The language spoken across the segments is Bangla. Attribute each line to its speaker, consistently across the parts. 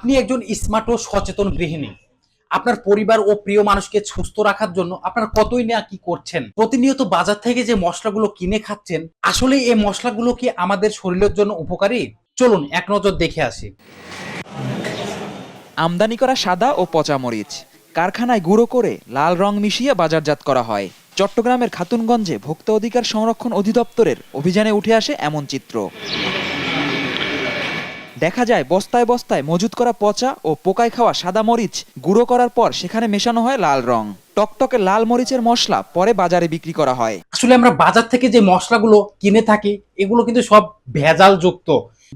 Speaker 1: আপনি একজন স্মার্ট ও সচেতন গৃহিণী। আপনার পরিবার ও প্রিয় মানুষকে সুস্থ রাখার জন্য আপনার কতই না কি করছেন। প্রতিনিয়ত বাজার থেকে যে মশলাগুলো কিনে খাচ্ছেন, আসলে এই মশলাগুলো কি আমাদের শরীরের জন্য উপকারী? চলুন এক নজর দেখে আসি।
Speaker 2: আমদানি করা সাদা ও পচা মরিচ কারখানায় গুঁড়ো করে লাল রং মিশিয়ে বাজারজাত করা হয়। চট্টগ্রামের খাতুনগঞ্জে ভোক্তা অধিকার সংরক্ষণ অধিদপ্তরের অভিযানে উঠে আসে এমন চিত্র। দেখা যায় বস্তায় বস্তায় মজুত করা পচা ও পোকায় খাওয়া সাদা মরিচ গুঁড়ো করার পর সেখানে মেশানো হয় লাল রং। টকটকে লাল মরিচের মশলা পরে বাজারে বিক্রি করা হয়।
Speaker 1: আসলে আমরা বাজার থেকে যে মশলাগুলো কিনে থাকি, এগুলো কিন্তু সব ভেজাল যুক্ত।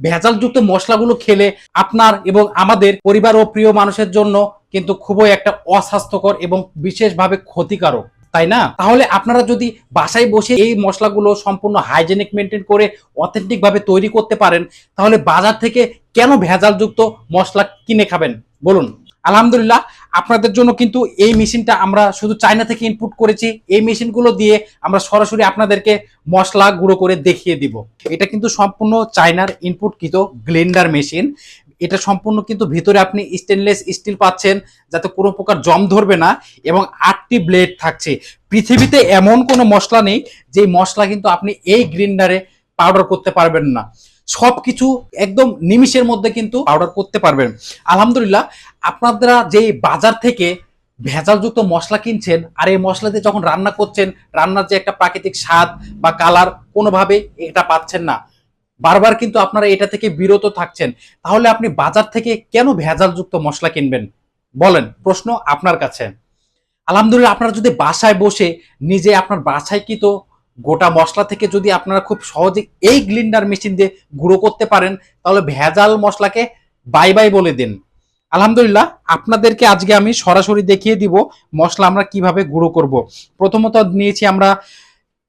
Speaker 1: ভেজাল যুক্ত মশলাগুলো খেলে আপনার এবং আমাদের পরিবার ও প্রিয় মানুষের জন্য কিন্তু খুবই একটা অস্বাস্থ্যকর এবং বিশেষভাবে ক্ষতিকারক, তাই না? তাহলে আপনারা যদি বাসায় বসে এই মশলাগুলো সম্পূর্ণ হাইজেনিক মেনটেন করে অথেন্টিক ভাবে তৈরি করতে পারেন, তাহলে বাজার থেকে কেন ভেজাল যুক্ত মশলা কিনে খাবেন বলুন? আলহামদুলিল্লাহ, আপনাদের জন্য কিন্তু এই মেশিনটা আমরা শুধু চায়না থেকে ইনপুট করেছি। এই মেশিনগুলো দিয়ে আমরা সরাসরি আপনাদেরকে মশলা গুঁড়ো করে দেখিয়ে দিব। এটা কিন্তু সম্পূর্ণ চায়নার ইনপুটকৃত ব্লেন্ডার মেশিন। এটা সম্পূর্ণ কিন্তু ভিতরে আপনি স্টেনলেস স্টিল পাচ্ছেন, যাতে কোনো প্রকার জং ধরবে না, এবং 8টি ব্লেড থাকছে। পৃথিবীতে এমন কোনো মশলা নেই যে মশলা কিন্তু আপনি এই গ্রিন্ডারে পাউডার করতে পারবেন না। সবকিছু একদম নিমিষের মধ্যে কিন্তু পাউডার করতে পারবেন। আলহামদুলিল্লাহ, আপনারা যে বাজার থেকে ভেজালযুক্ত মশলা কিনছেন আর এই মশলা দিয়ে যখন রান্না করছেন, রান্নার যে একটা প্রাকৃতিক স্বাদ বা কালার কোনোভাবে এটা পাচ্ছেন না। বারবার কিন্তু আপনারা এটা থেকে বিরত থাকছেন। তাহলে আপনি বাজার থেকে কেন ভেজালযুক্ত মশলা কিনবেন বলেন? প্রশ্ন আপনার কাছে। আলহামদুলিল্লাহ, আপনারা যদি বাসায় বসে নিজে আপনার বাসায় কি তো গোটা মশলা থেকে যদি আপনারা খুব সহজে এই গ্লিন্ডার মেশিন দিয়ে গুঁড়ো করতে পারেন, তাহলে ভেজাল মশলাকে বাই বাই বলে দিন। আলহামদুলিল্লাহ, আপনাদেরকে আজকে আমি সরাসরি দেখিয়ে দিব মশলা আমরা কিভাবে গুঁড়ো করব। প্রথমত নিয়েছি আমরা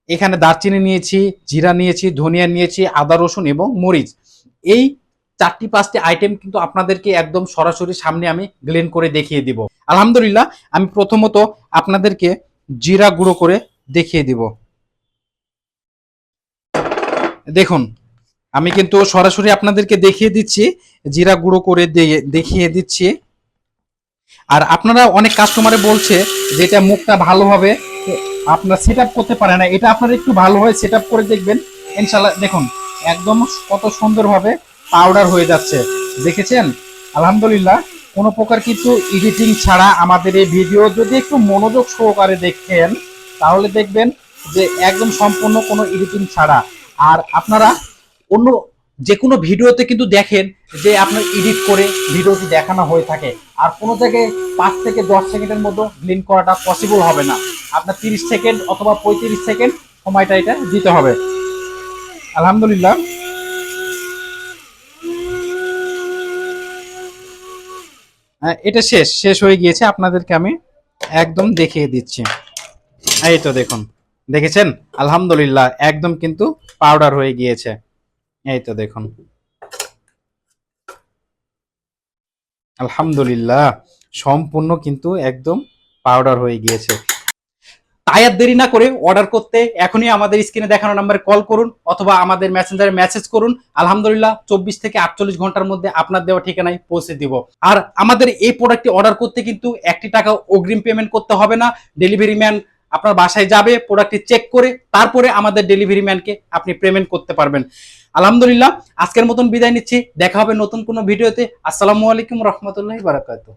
Speaker 1: এখানে দারচিনি নিয়েছি, জিরা নিয়েছি, ধনিয়া নিয়েছি, আদা রসুন এবং মরিচ। এই 4-5টি আইটেম কিন্তু আপনাদেরকে একদম সরাসরি সামনে আমি গ্লেন্ড করে দেখিয়ে দিব। আলহামদুলিল্লাহ, আমি প্রথমত আপনাদেরকে জিরা গুঁড়ো করে দেখিয়ে দিব। দেখুন, আমি কিন্তু সরাসরি আপনাদেরকে দেখিয়ে দিচ্ছি, জিরা গুঁড়ো করে দেখিয়ে দিচ্ছি। আর আপনারা অনেক কাস্টমারে বলছে যে এটা মুখটা ভালোভাবে আপনার সেট আপ করতে পারে না। এটা আপনারা একটু ভালোভাবে সেট আপ করে দেখবেন, ইনশাল্লাহ। দেখুন একদম কত সুন্দরভাবে পাউডার হয়ে যাচ্ছে, দেখেছেন? আলহামদুলিল্লাহ, কোনো প্রকার কিন্তু এডিটিং ছাড়া আমাদের এই ভিডিও যদি একটু মনোযোগ সহকারে দেখেন, তাহলে দেখবেন যে একদম সম্পূর্ণ কোনো এডিটিং ছাড়া। আর আপনারা অন্য যে কোনো ভিডিওতে কিন্তু দেখেন যে আপনার এডিট করে ভিডিওটি দেখানো হয়ে থাকে, আর কোনো জায়গায় 5 থেকে 10 সেকেন্ডের মধ্যে ব্লিন্ড করাটা পসিবল হবে না। আপনার 30 সেকেন্ড অথবা 35 সেকেন্ড সময়টা এটা দিতে হবে। আলহামদুলিল্লাহ, এটা শেষ হয়ে গিয়েছে। আপনাদেরকে আমি একদম দেখিয়ে দিচ্ছি। এই তো দেখুন, দেখেছেন? আলহামদুলিল্লাহ, একদম কিন্তু পাউডার হয়ে গিয়েছে। এই তো দেখুন, আলহামদুলিল্লাহ, সম্পূর্ণ কিন্তু একদম পাউডার হয়ে গিয়েছে। তাই আর দেরি না করে অর্ডার করতে এখনই আমাদের স্ক্রিনে দেখানো নম্বরে কল করুন অথবা আমাদের মেসেঞ্জারে মেসেজ করুন। আলহামদুলিল্লাহ, 24 থেকে 48 ঘন্টার মধ্যে আপনার দেওয়া ঠিকানায় পৌঁছে দিব। আর আমাদের এই প্রোডাক্টটি অর্ডার করতে কিন্তু 1 টাকা অগ্রিম পেমেন্ট করতে হবে না। ডেলিভারি ম্যান আপনার বাসায় যাবে, প্রোডাক্টটি চেক করে তারপরে আমাদের ডেলিভারি ম্যানকে আপনি পেমেন্ট করতে পারবেন। আলহামদুলিল্লাহ, আজকের মতন বিদায় নিচ্ছি। দেখা হবে নতুন কোনো ভিডিওতে। আসসালামু আলাইকুম রহমতুল্লাহি বারাকাতুহু।